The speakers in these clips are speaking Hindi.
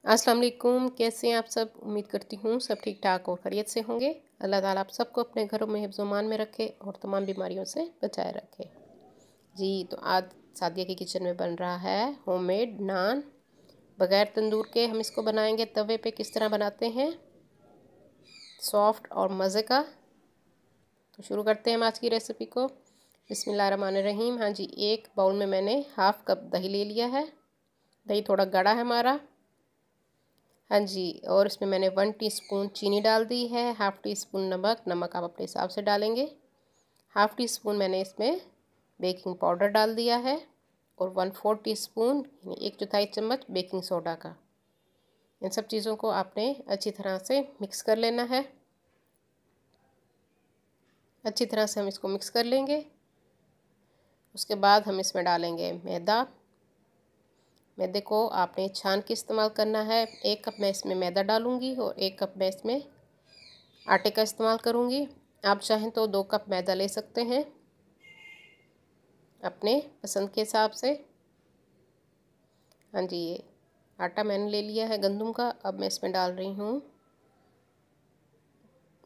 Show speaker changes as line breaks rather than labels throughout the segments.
अस्सलाम वालेकुम। कैसे हैं आप सब? उम्मीद करती हूँ सब ठीक ठाक और खैरियत से होंगे। अल्लाह ताला आप सबको अपने घरों में हिफ्ज़-ओ-मान में रखे और तमाम बीमारियों से बचाए रखे। जी, तो आज सादिया की किचन में बन रहा है होममेड नान बग़ैर तंदूर के। हम इसको बनाएंगे तवे पे। किस तरह बनाते हैं, सॉफ्ट और मज़े का। तो शुरू करते हैं हम आज की रेसिपी को। बिस्मिल्लाहिर्रहमानिर्रहीम। हाँ जी, एक बाउल में मैंने हाफ़ कप दही ले लिया है। दही थोड़ा गाढ़ा है हमारा। हाँ जी, और इसमें मैंने 1 टीस्पून चीनी डाल दी है, हाफ़ टी स्पून नमक। नमक आप अपने हिसाब से डालेंगे। हाफ़ टी स्पून मैंने इसमें बेकिंग पाउडर डाल दिया है और 1/4 टीस्पून यानी 1/4 चम्मच बेकिंग सोडा का। इन सब चीज़ों को आपने अच्छी तरह से मिक्स कर लेना है। अच्छी तरह से हम इसको मिक्स कर लेंगे। उसके बाद हम इसमें डालेंगे मैदा। मैदे को आपने छान के इस्तेमाल करना है। 1 कप मैं इसमें मैदा डालूँगी और 1 कप मैं इसमें आटे का इस्तेमाल करूँगी। आप चाहें तो 2 कप मैदा ले सकते हैं अपने पसंद के हिसाब से। हाँ जी, ये आटा मैंने ले लिया है गंदम का। अब मैं इसमें डाल रही हूँ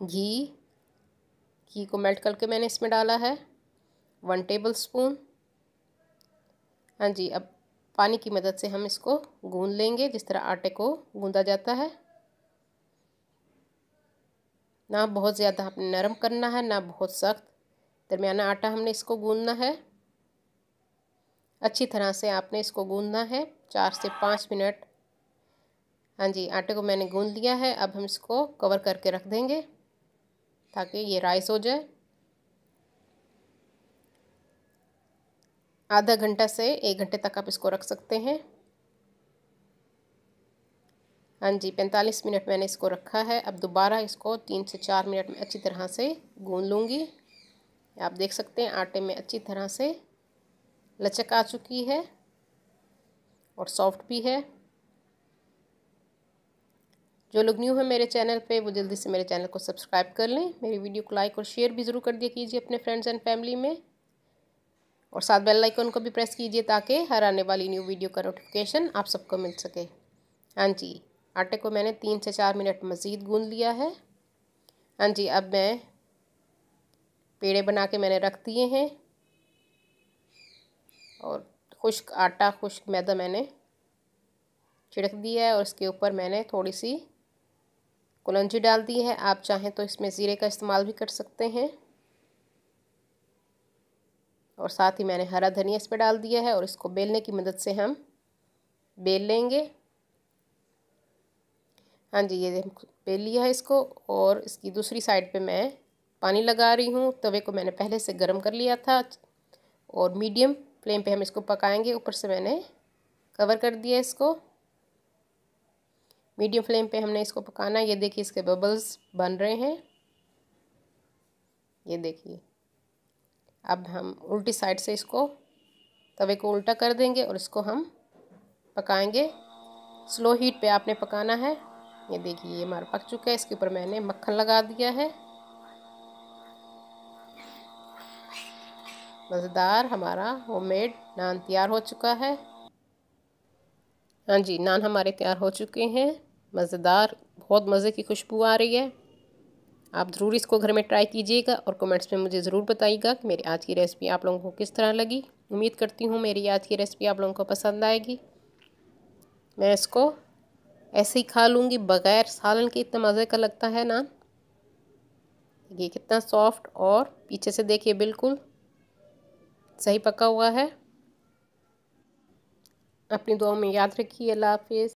घी। घी को मेल्ट करके मैंने इसमें डाला है 1 टेबल स्पून। हाँ जी, अब पानी की मदद से हम इसको गूंद लेंगे जिस तरह आटे को गूंदा जाता है। ना बहुत ज़्यादा आपने नरम करना है, ना बहुत सख्त। दरमियाना आटा हमने इसको गूंदना है। अच्छी तरह से आपने इसको गूंदना है 4 से 5 मिनट। हाँ जी, आटे को मैंने गूंद लिया है। अब हम इसको कवर करके रख देंगे ताकि ये राइस हो जाए। आधा घंटा से 1 घंटे तक आप इसको रख सकते हैं। हाँ जी, 45 मिनट मैंने इसको रखा है। अब दोबारा इसको 3 से 4 मिनट में अच्छी तरह से गूंद लूँगी। आप देख सकते हैं आटे में अच्छी तरह से लचक आ चुकी है और सॉफ्ट भी है। जो लोग न्यू हैं मेरे चैनल पे वो जल्दी से मेरे चैनल को सब्सक्राइब कर लें। मेरी वीडियो को लाइक और शेयर भी ज़रूर कर दिया कीजिए अपने फ्रेंड्स एंड फैमिली में, और साथ बेल आइकन को भी प्रेस कीजिए ताकि हर आने वाली न्यू वीडियो का नोटिफिकेशन आप सबको मिल सके। हाँ जी, आटे को मैंने 3 से 4 मिनट मज़ीद गूंद लिया है। हाँ जी, अब मैं पेड़े बना के मैंने रख दिए हैं और खुश्क आटा खुश्क मैदा मैंने छिड़क दिया है और इसके ऊपर मैंने थोड़ी सी कलौंजी डाल दी है। आप चाहें तो इसमें ज़ीरे का इस्तेमाल भी कर सकते हैं, और साथ ही मैंने हरा धनिया इस पर डाल दिया है और इसको बेलने की मदद से हम बेल लेंगे। हाँ जी, ये बेल लिया है इसको, और इसकी दूसरी साइड पे मैं पानी लगा रही हूँ। तवे को मैंने पहले से गर्म कर लिया था और मीडियम फ्लेम पे हम इसको पकाएंगे। ऊपर से मैंने कवर कर दिया इसको। मीडियम फ्लेम पे हमने इसको पकाना है। ये देखिए इसके बबल्स बन रहे हैं, ये देखिए। अब हम उल्टी साइड से इसको तवे को उल्टा कर देंगे और इसको हम पकाएंगे। स्लो हीट पे आपने पकाना है। ये देखिए ये हमारा पक चुका है। इसके ऊपर मैंने मक्खन लगा दिया है। मज़ेदार हमारा होममेड नान तैयार हो चुका है। हाँ जी, नान हमारे तैयार हो चुके हैं। मज़ेदार, बहुत मज़े की खुशबू आ रही है। आप ज़रूर इसको घर में ट्राई कीजिएगा और कमेंट्स में मुझे ज़रूर बताइएगा कि मेरी आज की रेसिपी आप लोगों को किस तरह लगी। उम्मीद करती हूँ मेरी आज की रेसिपी आप लोगों को पसंद आएगी। मैं इसको ऐसे ही खा लूँगी बग़ैर सालन के। इतना मज़े का लगता है नान। ये कितना सॉफ्ट, और पीछे से देखिए बिल्कुल सही पका हुआ है। अपनी दुआओं में याद रखिए। अल्लाह हाफ़िज़।